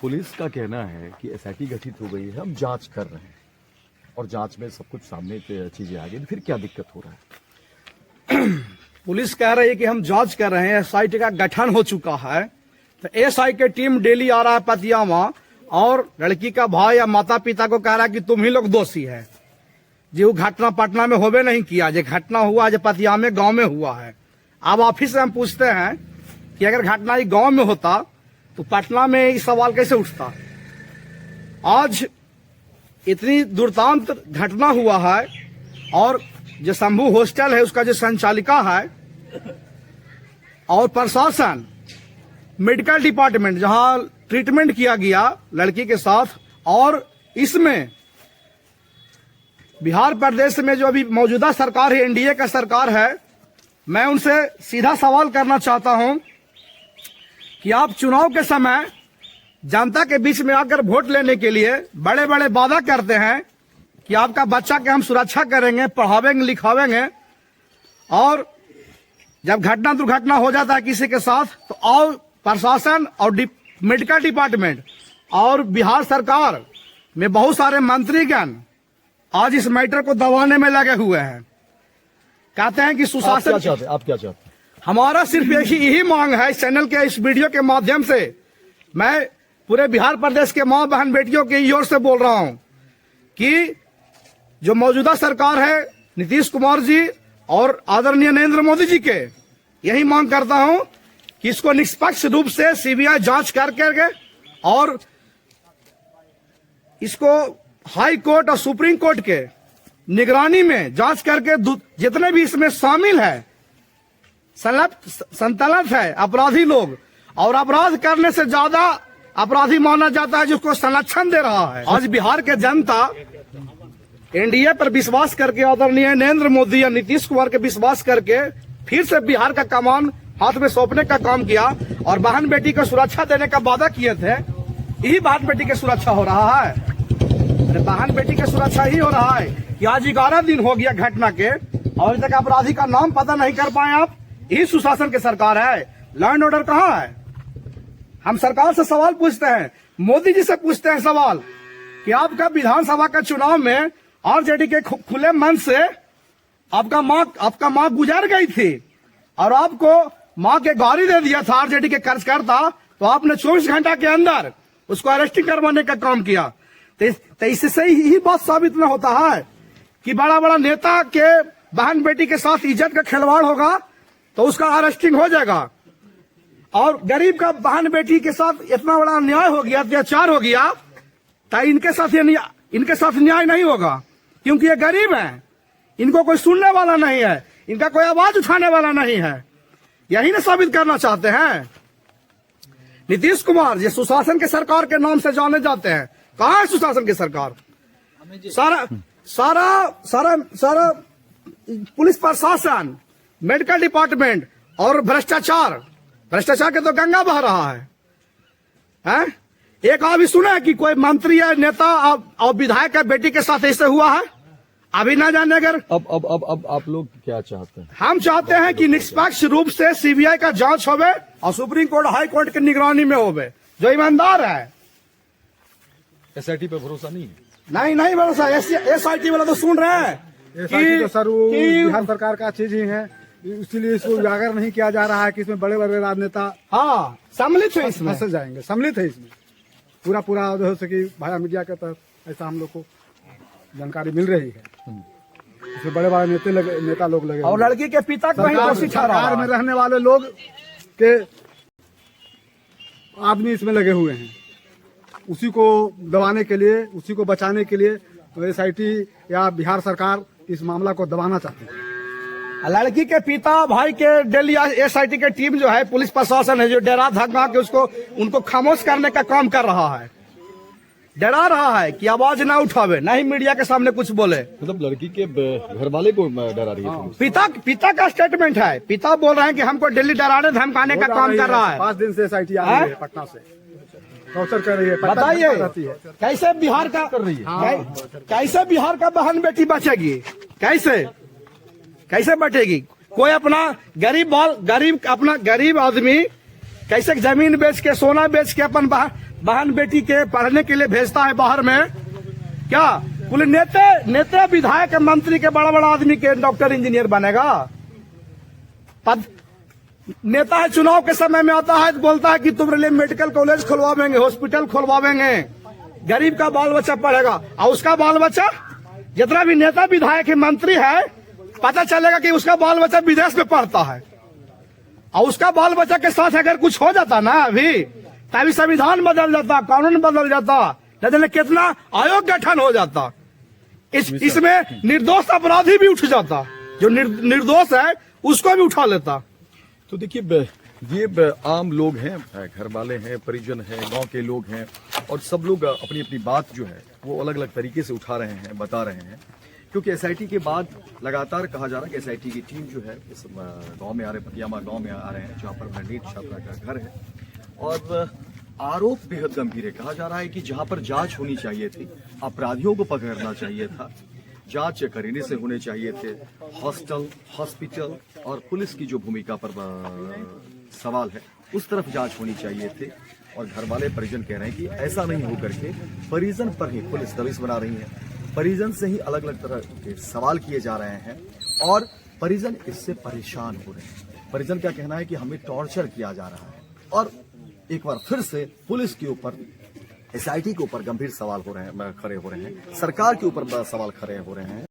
Police का कहना है कि एसआईटी गठित हो गई है, हम जांच कर रहे हैं और जांच में सब कुछ सामने चीजें आ गई, फिर क्या दिक्कत हो रहा है? पुलिस कह रही है कि हम जांच कर रहे हैं, एसआईटी का गठन हो चुका है। तो एसआई की टीम डेली आ रहा है पतियामा और लड़की का भाई या माता पिता को कह रहा है कि तुम ही लोग दोषी है। जो घटना पटना में होबे नहीं किया, जो घटना हुआ जो पतियामे गांव में हुआ है। अब ऑफिस से हम पूछते हैं कि अगर घटना ये गांव में होता तो पटना में ये सवाल कैसे उठता। आज इतनी दुर्दांत घटना हुआ है और जो शंभू हॉस्टल है उसका जो संचालिका है और प्रशासन, मेडिकल डिपार्टमेंट जहां ट्रीटमेंट किया गया लड़की के साथ, और इसमें बिहार प्रदेश में जो अभी मौजूदा सरकार है, एनडीए का सरकार है, मैं उनसे सीधा सवाल करना चाहता हूं कि आप चुनाव के समय जनता के बीच में आकर वोट लेने के लिए बड़े बड़े वादा करते हैं कि आपका बच्चा के हम सुरक्षा करेंगे, पढ़ावेंगे, लिखावेंगे, और जब घटना दुर्घटना हो जाता है किसी के साथ तो और प्रशासन और मेडिकल डिपार्टमेंट और बिहार सरकार में बहुत सारे मंत्रीगण आज इस मैटर को दबाने में लगे हुए हैं। कहते हैं कि सुशासन। आप क्या चाहते हैं? हमारा सिर्फ यही मांग है, इस चैनल के इस वीडियो के माध्यम से मैं पूरे बिहार प्रदेश के मां बहन बेटियों की ओर से बोल रहा हूं कि जो मौजूदा सरकार है नीतीश कुमार जी और आदरणीय नरेंद्र मोदी जी के, यही मांग करता हूं कि इसको निष्पक्ष रूप से सीबीआई जांच करके और इसको हाई कोर्ट और सुप्रीम कोर्ट के निगरानी में जांच करके जितने भी इसमें शामिल है, संतलत है अपराधी लोग, और अपराध करने से ज्यादा अपराधी माना जाता है जिसको संरक्षण दे रहा है। आज बिहार के जनता एनडीए पर विश्वास करके, आदरणीय नरेंद्र मोदी या नीतीश कुमार के विश्वास करके फिर से बिहार का कमान हाथ में सौंपने का काम किया और बहन बेटी को सुरक्षा देने का वादा किए थे। यही बहन बेटी की सुरक्षा हो रहा है। बहन बेटी की सुरक्षा ही हो रहा है कि आज 11 दिन हो गया घटना के और अभी तक अपराधी का नाम पता नहीं कर पाए आप। यही सुशासन की सरकार है। लॉ एंड ऑर्डर कहाँ है? हम सरकार से सवाल पूछते हैं, मोदी जी से पूछते हैं सवाल कि आपका विधानसभा का चुनाव में आरजेडी के खुले मन से आपका माँ गुजर गई थी और आपको माँ के गाड़ी दे दिया था आरजेडी के कार्यकर्ता, तो आपने 24 घंटा के अंदर उसको अरेस्टिंग करवाने का काम किया। तो इससे ही बात साबित न होता है कि बड़ा बड़ा नेता के बहन बेटी के साथ इज्जत का खिलवाड़ होगा तो उसका अरेस्टिंग हो जाएगा, और गरीब का बहन बेटी के साथ इतना बड़ा अन्याय हो गया, अत्याचार हो गया, तो इनके साथ न्याय नहीं होगा क्योंकि ये गरीब हैं। इनको कोई सुनने वाला नहीं है, इनका कोई आवाज उठाने वाला नहीं है। यही ना साबित करना चाहते हैं नीतीश कुमार जी सुशासन के सरकार के नाम से जाने जाते हैं। कहाँ है सुशासन की सरकार? सारा सारा सारा सारा पुलिस प्रशासन, मेडिकल डिपार्टमेंट और भ्रष्टाचार के तो गंगा बह रहा है? एक अभी सुना है कि कोई मंत्री या नेता और विधायक का बेटी के साथ ऐसे हुआ है? अभी ना जाने। अगर अब आप लोग क्या चाहते हैं? हम चाहते हैं कि निष्पक्ष रूप से सीबीआई का जांच होवे और सुप्रीम कोर्ट हाई कोर्ट की निगरानी में होवे। जो ईमानदार है। एसआईटी पे भरोसा नहीं है? नहीं भरोसा। एसआईटी वाला तो सुन रहे हैं कि सर वो बिहार सरकार का चीज ही है, इसीलिए इसको उजागर नहीं किया जा रहा है कि इसमें बड़े बड़े राजनेता सम्मिलित है, इसमें फंस जाएंगे। सम्मिलित है इसमें पूरा जो है कि भाया मीडिया के तहत ऐसा हम लोग को जानकारी मिल रही है। इसमें बड़े बड़े नेता लोग लगे और लड़की के पिता को सरकार में रहने वाले लोग के आदमी इसमें लगे हुए हैं। उसी को दबाने के लिए, उसी को बचाने के लिए तो एसआईटी या बिहार सरकार इस मामला को दबाना चाहती है। लड़की के पिता भाई के डेली एसआईटी की टीम जो है, पुलिस प्रशासन है जो डरा धमका के उनको खामोश करने का काम कर रहा है, डरा रहा है कि आवाज ना उठावे, ना ही मीडिया के सामने कुछ बोले। मतलब लड़की के घर वाले को डरा रही है? पिता का स्टेटमेंट है। पिता बोल रहे हैं कि हमको डेली डराने धमकाने का काम कर रहा है। 5 दिन से एसआईटी आ रही है पटना से, टॉर्चर कर रही है। बताइए कैसे बिहार का कर रही है? कैसे बिहार का बहन बेटी बचेगी? कैसे बचेगी? कोई अपना गरीब आदमी कैसे जमीन बेच के, सोना बेच के अपन बहन बेटी के पढ़ने के लिए भेजता है बाहर में, क्या बोले नेता विधायक मंत्री के बड़ा बड़ा आदमी के डॉक्टर इंजीनियर बनेगा? पद नेता है, चुनाव के समय में आता है तो बोलता है कि तुम्हारे लिए मेडिकल कॉलेज खुलवावेंगे, हॉस्पिटल खुलवावेंगे, गरीब का बाल बच्चा पढ़ेगा। और उसका बाल बच्चा, जितना भी नेता विधायक मंत्री है, पता चलेगा कि उसका बाल बच्चा विदेश में पढ़ता है। और उसका बाल बच्चा के साथ अगर कुछ हो जाता ना अभी, तभी संविधान बदल जाता, कानून बदल जाता, न जाने कितना आयोग गठन हो जाता। इसमें निर्दोष अपराधी भी उठ जाता, जो निर्दोष है उसको भी उठा लेता। तो देखिए, ये आम लोग हैं, घर वाले हैं, परिजन हैं, गांव के लोग हैं, और सब लोग अपनी अपनी बात जो है वो अलग अलग तरीके से उठा रहे हैं, बता रहे हैं। क्योंकि एसआईटी के बाद लगातार कहा जा रहा है कि एसआईटी की टीम जो है इस गांव में आ रहे, पतियामा गांव में आ रहे हैं, जहां पर रणनीत छात्रा का घर है। और आरोप बेहद गंभीर है। कहा जा रहा है कि जहां पर जांच होनी चाहिए थी, अपराधियों को पकड़ना चाहिए था, जांच करीने से होने चाहिए थे, हॉस्पिटल और पुलिस की जो भूमिका पर सवाल है उस तरफ जांच होनी चाहिए थे। और घर वाले परिजन कह रहे हैं कि ऐसा नहीं हो करके परिजन पर ही पुलिस दबिश बना रही है, परिजन से ही अलग अलग तरह के सवाल किए जा रहे हैं और परिजन इससे परेशान हो रहे हैं। परिजन का कहना है कि हमें टॉर्चर किया जा रहा है। और एक बार फिर से पुलिस के ऊपर, एसआईटी के ऊपर गंभीर सवाल हो रहे हैं, खड़े हो रहे हैं, सरकार के ऊपर सवाल खड़े हो रहे हैं।